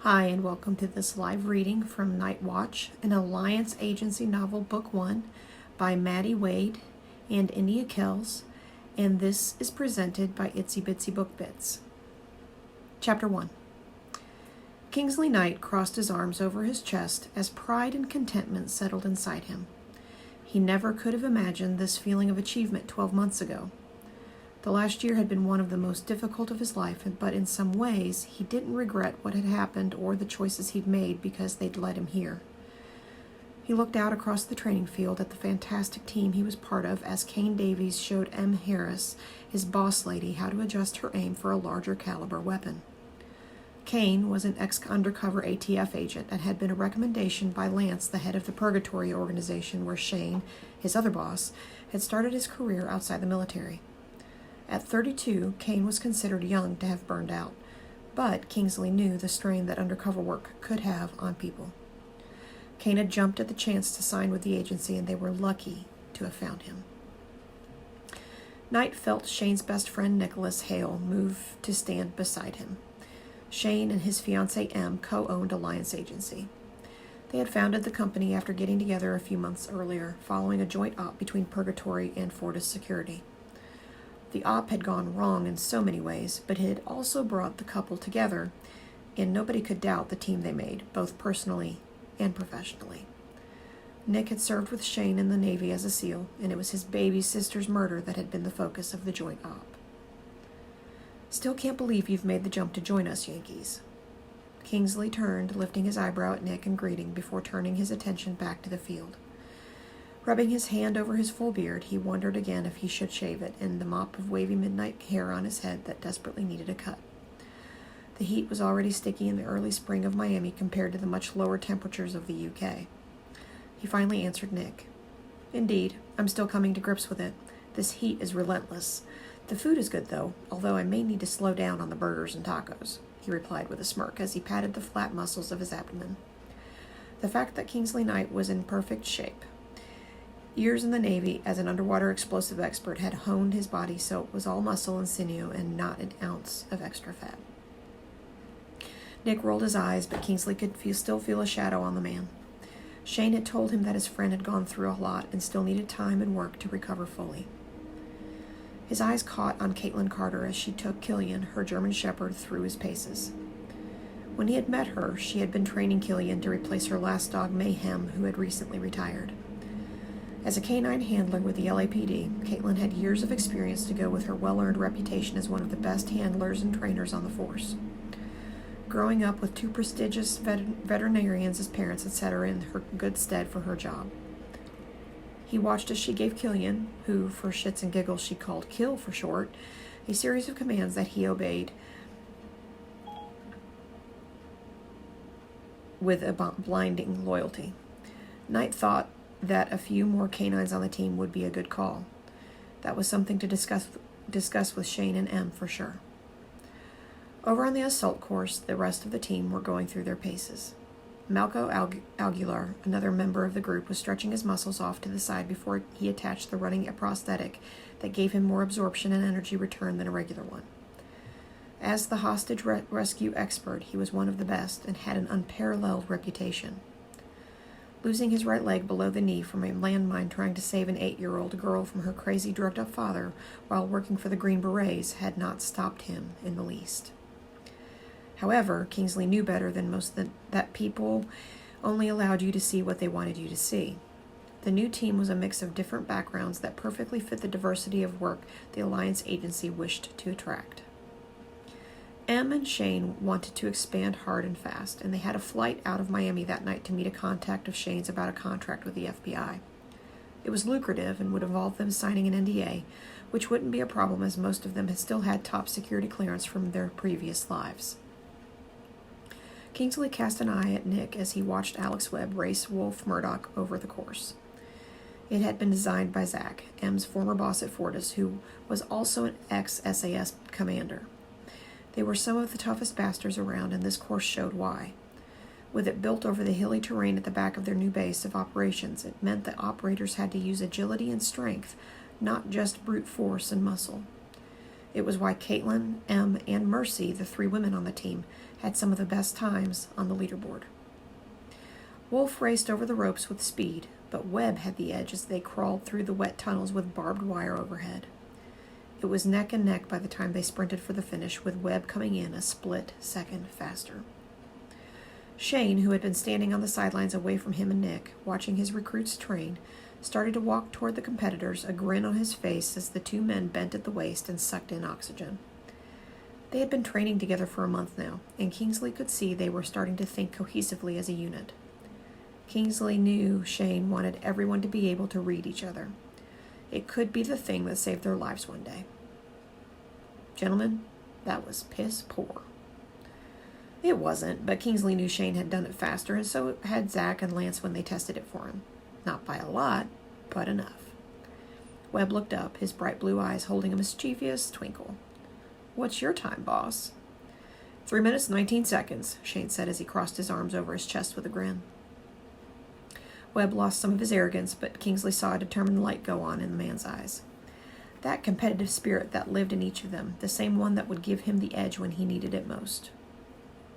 Hi, and welcome to this live reading from Night Watch, an Alliance Agency novel, Book 1, by Maddie Wade and India Kells, and this is presented by Itsy Bitsy Book Bits. Chapter 1. Kingsley Knight crossed his arms over his chest as pride and contentment settled inside him. He never could have imagined this feeling of achievement 12 months ago. The last year had been one of the most difficult of his life, but in some ways he didn't regret what had happened or the choices he'd made because they'd led him here. He looked out across the training field at the fantastic team he was part of as Kane Davies showed M. Harris, his boss lady, how to adjust her aim for a larger caliber weapon. Kane was an ex-undercover ATF agent and had been a recommendation by Lance, the head of the Purgatory organization where Shane, his other boss, had started his career outside the military. At 32, Kane was considered young to have burned out, but Kingsley knew the strain that undercover work could have on people. Kane had jumped at the chance to sign with the agency, and they were lucky to have found him. Knight felt Shane's best friend Nicholas Hale move to stand beside him. Shane and his fiancée Em co-owned Alliance Agency. They had founded the company after getting together a few months earlier, following a joint op between Purgatory and Fortis Security. The op had gone wrong in so many ways, but it had also brought the couple together, and nobody could doubt the team they made, both personally and professionally. Nick had served with Shane in the Navy as a SEAL, and it was his baby sister's murder that had been the focus of the joint op. "Still can't believe you've made the jump to join us, Yankees." Kingsley turned, lifting his eyebrow at Nick in greeting before turning his attention back to the field. Rubbing his hand over his full beard, he wondered again if he should shave it, and the mop of wavy midnight hair on his head that desperately needed a cut. The heat was already sticky in the early spring of Miami compared to the much lower temperatures of the UK. He finally answered Nick. "Indeed, I'm still coming to grips with it. This heat is relentless. The food is good, though, although I may need to slow down on the burgers and tacos," he replied with a smirk as he patted the flat muscles of his abdomen. The fact that Kingsley Knight was in perfect shape. Years in the Navy as an underwater explosive expert had honed his body so it was all muscle and sinew and not an ounce of extra fat. Nick rolled his eyes, but Kingsley could still feel a shadow on the man. Shane had told him that his friend had gone through a lot and still needed time and work to recover fully. His eyes caught on Caitlin Carter as she took Killian, her German shepherd, through his paces. When he had met her, she had been training Killian to replace her last dog, Mayhem, who had recently retired. As a canine handler with the LAPD, Caitlin had years of experience to go with her well-earned reputation as one of the best handlers and trainers on the force. Growing up with two prestigious veterinarians as parents had set her in her good stead for her job. He watched as she gave Killian, who for shits and giggles she called Kill for short, a series of commands that he obeyed with a blinding loyalty. Knight thought that a few more canines on the team would be a good call. That was something to discuss with Shane and Em for sure. Over on the assault course, the rest of the team were going through their paces. Malco Aguilar, another member of the group, was stretching his muscles off to the side before he attached the running prosthetic that gave him more absorption and energy return than a regular one. As the hostage rescue expert, he was one of the best and had an unparalleled reputation. Losing his right leg below the knee from a landmine trying to save an 8-year-old girl from her crazy drugged-up father while working for the Green Berets had not stopped him in the least. However, Kingsley knew better than most that people only allowed you to see what they wanted you to see. The new team was a mix of different backgrounds that perfectly fit the diversity of work the Alliance Agency wished to attract. Em and Shane wanted to expand hard and fast, and they had a flight out of Miami that night to meet a contact of Shane's about a contract with the FBI. It was lucrative and would involve them signing an NDA, which wouldn't be a problem as most of them had still had top security clearance from their previous lives. Kingsley cast an eye at Nick as he watched Alex Webb race Wolf Murdoch over the course. It had been designed by Zach, Em's former boss at Fortis, who was also an ex-SAS commander. They were some of the toughest bastards around, and this course showed why. With it built over the hilly terrain at the back of their new base of operations, it meant that operators had to use agility and strength, not just brute force and muscle. It was why Caitlin, Em, and Mercy, the three women on the team, had some of the best times on the leaderboard. Wolf raced over the ropes with speed, but Webb had the edge as they crawled through the wet tunnels with barbed wire overhead. It was neck and neck by the time they sprinted for the finish, with Webb coming in a split second faster. Shane, who had been standing on the sidelines away from him and Nick, watching his recruits train, started to walk toward the competitors, a grin on his face as the two men bent at the waist and sucked in oxygen. They had been training together for a month now, and Kingsley could see they were starting to think cohesively as a unit. Kingsley knew Shane wanted everyone to be able to read each other. It could be the thing that saved their lives one day. Gentlemen, that was piss poor. It wasn't, but Kingsley knew Shane had done it faster, and so had Zach and Lance when they tested it for him. Not by a lot, but enough. Webb looked up, his bright blue eyes holding a mischievous twinkle. "What's your time, boss?" 3 minutes, 19 seconds, Shane said as he crossed his arms over his chest with a grin. Webb lost some of his arrogance, but Kingsley saw a determined light go on in the man's eyes. That competitive spirit that lived in each of them, the same one that would give him the edge when he needed it most.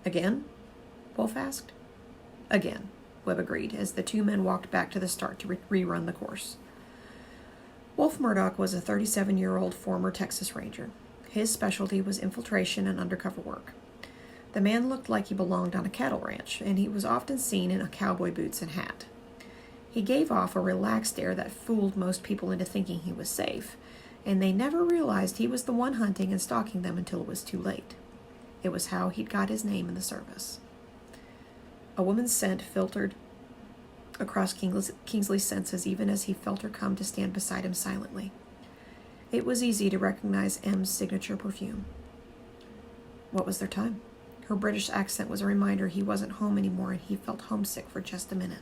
"Again?" Wolf asked. "Again," Webb agreed, as the two men walked back to the start to rerun the course. Wolf Murdoch was a 37-year-old former Texas Ranger. His specialty was infiltration and undercover work. The man looked like he belonged on a cattle ranch, and he was often seen in cowboy boots and hat. He gave off a relaxed air that fooled most people into thinking he was safe, and they never realized he was the one hunting and stalking them until it was too late. It was how he'd got his name in the service. A woman's scent filtered across Kingsley's senses even as he felt her come to stand beside him silently. It was easy to recognize M's signature perfume. What was their time? Her British accent was a reminder he wasn't home anymore, and he felt homesick for just a minute.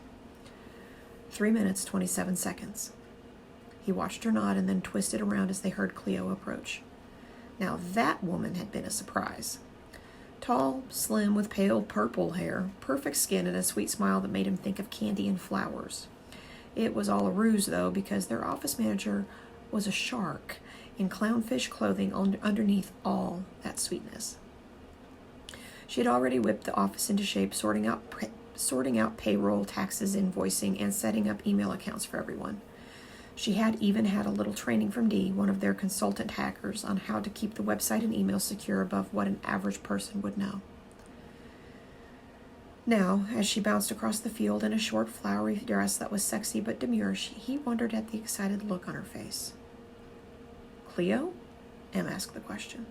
3 minutes, 27 seconds. He watched her nod and then twisted around as they heard Cleo approach. Now that woman had been a surprise. Tall, slim, with pale purple hair, perfect skin, and a sweet smile that made him think of candy and flowers. It was all a ruse, though, because their office manager was a shark in clownfish clothing underneath all that sweetness. She had already whipped the office into shape, sorting out payroll, taxes, invoicing, and setting up email accounts for everyone. She had even had a little training from Dee, one of their consultant hackers, on how to keep the website and email secure above what an average person would know. Now, as she bounced across the field in a short, flowery dress that was sexy but demure, he wondered at the excited look on her face. "Cleo?" Em asked the question.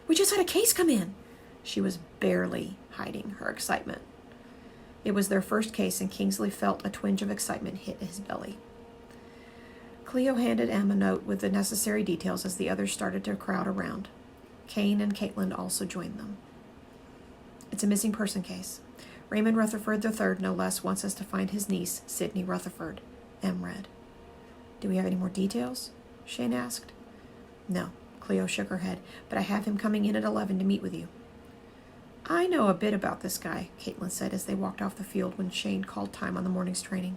"We just had a case come in." She was barely hiding her excitement. It was their first case, and Kingsley felt a twinge of excitement hit his belly. Cleo handed Em a note with the necessary details as the others started to crowd around. Kane and Caitlin also joined them. "It's a missing person case. Raymond Rutherford III, no less, wants us to find his niece, Sydney Rutherford," Em read. "Do we have any more details?" Shane asked. "No," Cleo shook her head, "but I have him coming in at 11 to meet with you." "I know a bit about this guy," Caitlin said as they walked off the field when Shane called time on the morning's training.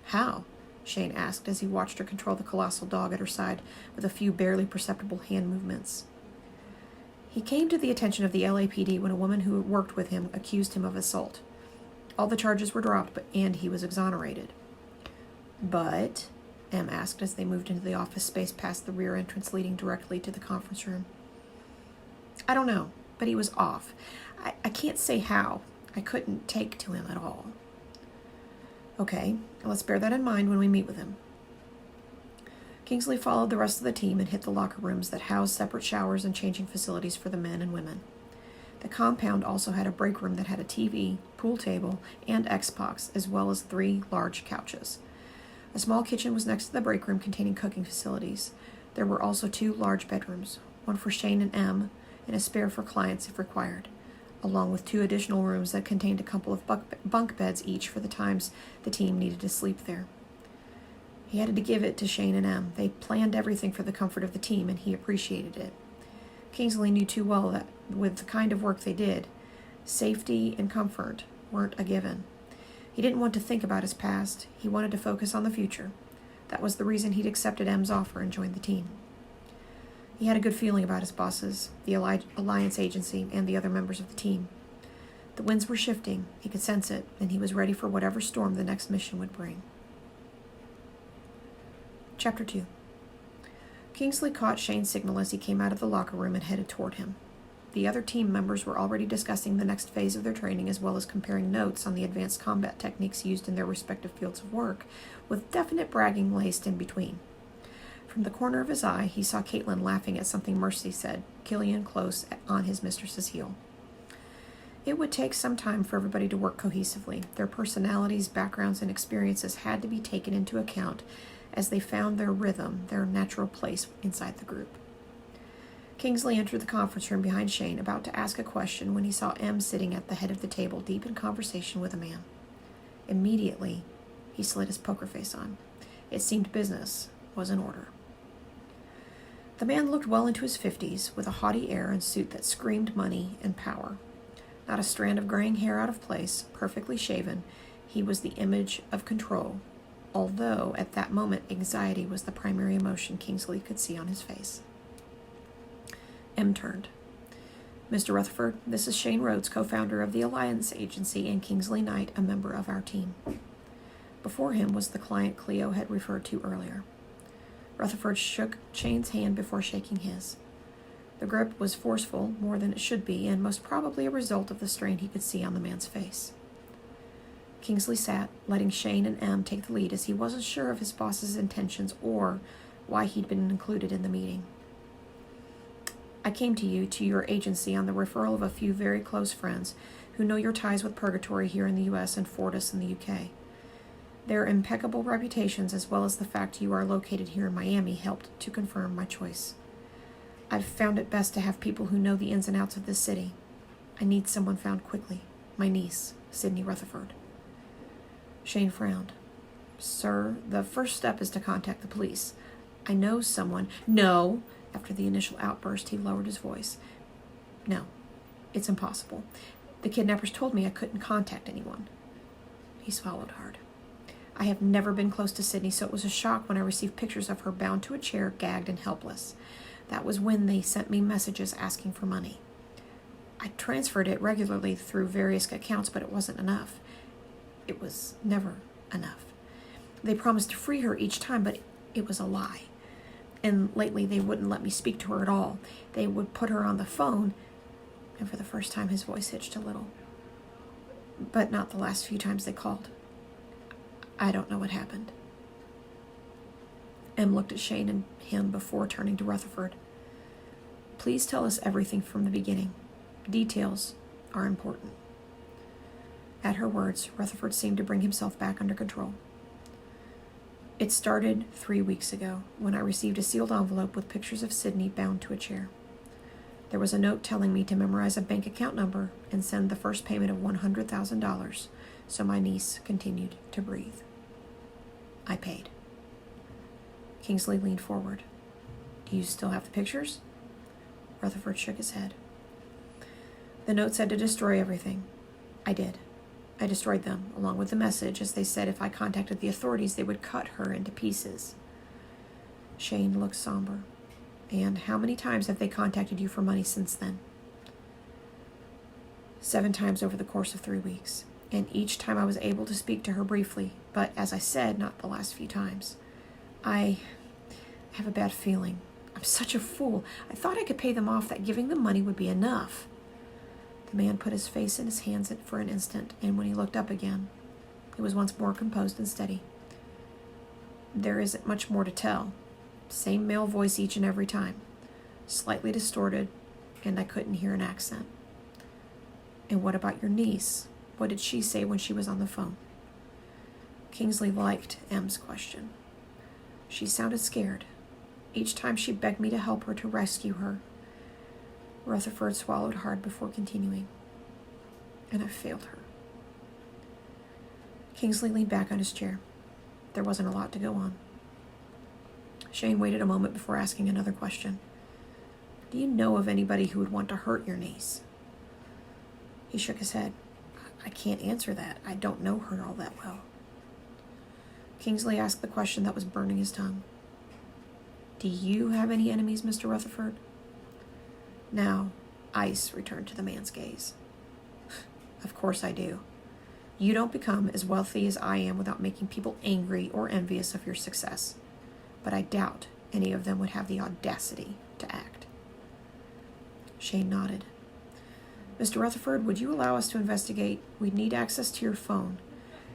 "How?" Shane asked as he watched her control the colossal dog at her side with a few barely perceptible hand movements. He came to the attention of the LAPD when a woman who worked with him accused him of assault. All the charges were dropped, and he was exonerated. "But," Em asked as they moved into the office space past the rear entrance leading directly to the conference room. "I don't know, but he was off. I can't say how. I couldn't take to him at all." "Okay, let's bear that in mind when we meet with him." Kingsley followed the rest of the team and hit the locker rooms that housed separate showers and changing facilities for the men and women. The compound also had a break room that had a TV, pool table, and Xbox, as well as 3 large couches. A small kitchen was next to the break room containing cooking facilities. There were also 2 large bedrooms, one for Shane and Em, and a spare for clients if required, along with 2 additional rooms that contained a couple of bunk beds each for the times the team needed to sleep there. He had to give it to Shane and Em. They planned everything for the comfort of the team, and he appreciated it. Kingsley knew too well that with the kind of work they did, safety and comfort weren't a given. He didn't want to think about his past. He wanted to focus on the future. That was the reason he'd accepted Em's offer and joined the team. He had a good feeling about his bosses, the Alliance Agency, and the other members of the team. The winds were shifting. He could sense it, and he was ready for whatever storm the next mission would bring. Chapter 2. Kingsley caught Shane's signal as he came out of the locker room and headed toward him. The other team members were already discussing the next phase of their training, as well as comparing notes on the advanced combat techniques used in their respective fields of work, with definite bragging laced in between. From the corner of his eye, he saw Caitlin laughing at something Mercy said, Killian close on his mistress's heel. It would take some time for everybody to work cohesively. Their personalities, backgrounds, and experiences had to be taken into account as they found their rhythm, their natural place inside the group. Kingsley entered the conference room behind Shane, about to ask a question, when he saw M sitting at the head of the table, deep in conversation with a man. Immediately, he slid his poker face on. It seemed business was in order. The man looked well into his 50s, with a haughty air and suit that screamed money and power. Not a strand of graying hair out of place, perfectly shaven, he was the image of control, although at that moment anxiety was the primary emotion Kingsley could see on his face. M turned. Mr. Rutherford, this is Shane Rhodes, co-founder of the Alliance Agency, and Kingsley Knight, a member of our team. Before him was the client Cleo had referred to earlier. Rutherford shook Shane's hand before shaking his. The grip was forceful, more than it should be, and most probably a result of the strain he could see on the man's face. Kingsley sat, letting Shane and M take the lead, as he wasn't sure of his boss's intentions or why he'd been included in the meeting. I came to your agency, on the referral of a few very close friends who know your ties with Purgatory here in the U.S. and Fortis in the U.K. Their impeccable reputations, as well as the fact you are located here in Miami, helped to confirm my choice. I've found it best to have people who know the ins and outs of this city. I need someone found quickly. My niece, Sydney Rutherford. Shane frowned. Sir, the first step is to contact the police. I know someone. No! After the initial outburst, he lowered his voice. No, it's impossible. The kidnappers told me I couldn't contact anyone. He swallowed hard. I have never been close to Sydney, so it was a shock when I received pictures of her bound to a chair, gagged and helpless. That was when they sent me messages asking for money. I transferred it regularly through various accounts, but it wasn't enough. It was never enough. They promised to free her each time, but it was a lie. And lately they wouldn't let me speak to her at all. They would put her on the phone, and for the first time his voice hitched a little. But not the last few times they called. I don't know what happened. Em looked at Shane and him before turning to Rutherford. Please tell us everything from the beginning. Details are important. At her words, Rutherford seemed to bring himself back under control. It started 3 weeks ago, when I received a sealed envelope with pictures of Sydney bound to a chair. There was a note telling me to memorize a bank account number and send the first payment of $100,000, so my niece continued to breathe. I paid. Kingsley leaned forward. Do you still have the pictures? Rutherford shook his head. The note said to destroy everything. I did. I destroyed them, along with the message, as they said if I contacted the authorities, they would cut her into pieces. Shane looked somber. And how many times have they contacted you for money since then? 7 times over the course of 3 weeks. And each time I was able to speak to her briefly, but as I said, not the last few times. I have a bad feeling. I'm such a fool. I thought I could pay them off, that giving them money would be enough. The man put his face in his hands for an instant, and when he looked up again, he was once more composed and steady. There isn't much more to tell. Same male voice each and every time. Slightly distorted, and I couldn't hear an accent. And what about your niece? What did she say when she was on the phone? Kingsley liked M's question. She sounded scared. Each time she begged me to help her, to rescue her. Rutherford swallowed hard before continuing. And I failed her. Kingsley leaned back on his chair. There wasn't a lot to go on. Shane waited a moment before asking another question. Do you know of anybody who would want to hurt your niece? He shook his head. I can't answer that. I don't know her all that well. Kingsley asked the question that was burning his tongue. Do you have any enemies, Mr. Rutherford? Now, ice returned to the man's gaze. Of course I do. You don't become as wealthy as I am without making people angry or envious of your success. But I doubt any of them would have the audacity to act. Shane nodded. Mr. Rutherford, would you allow us to investigate? We'd need access to your phone.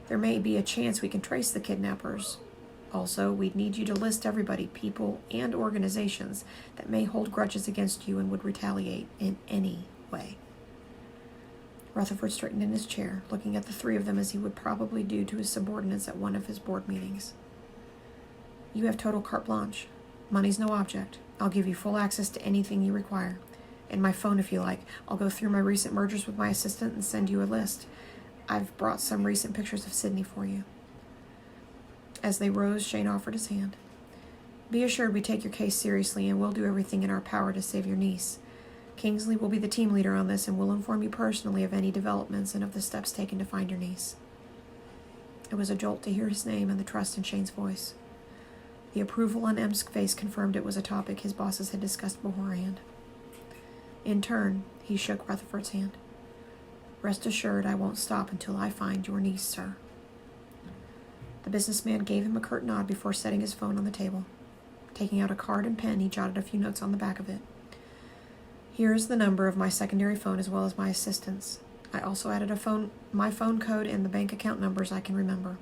There may be a chance we can trace the kidnappers. Also, we'd need you to list everybody, people, and organizations that may hold grudges against you and would retaliate in any way. Rutherford straightened in his chair, looking at the three of them as he would probably do to his subordinates at one of his board meetings. You have total carte blanche. Money's no object. I'll give you full access to anything you require. And my phone if you like. I'll go through my recent mergers with my assistant and send you a list. I've brought some recent pictures of Sydney for you. As they rose, Shane offered his hand. Be assured we take your case seriously and we'll do everything in our power to save your niece. Kingsley will be the team leader on this and will inform you personally of any developments and of the steps taken to find your niece. It was a jolt to hear his name and the trust in Shane's voice. The approval on M's face confirmed it was a topic his bosses had discussed beforehand. In turn, he shook Rutherford's hand. Rest assured I won't stop until I find your niece, sir. The businessman gave him a curt nod before setting his phone on the table. Taking out a card and pen, he jotted a few notes on the back of it. Here is the number of my secondary phone as well as my assistant's. I also added my phone code and the bank account numbers I can remember.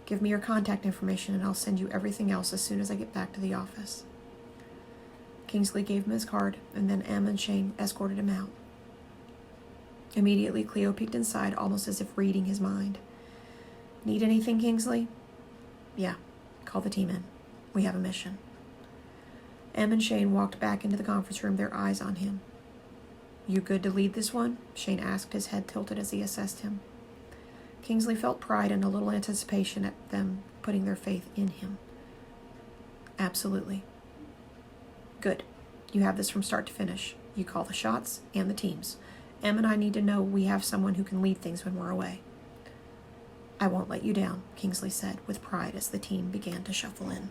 Give me your contact information and I'll send you everything else as soon as I get back to the office. Kingsley gave him his card, and then Em and Shane escorted him out. Immediately, Cleo peeked inside, almost as if reading his mind. Need anything, Kingsley? Yeah, call the team in. We have a mission. Em and Shane walked back into the conference room, their eyes on him. You good to lead this one? Shane asked, his head tilted as he assessed him. Kingsley felt pride and a little anticipation at them putting their faith in him. Absolutely. Good. You have this from start to finish. You call the shots and the teams. Em and I need to know we have someone who can lead things when we're away. I won't let you down, Kingsley said with pride as the team began to shuffle in.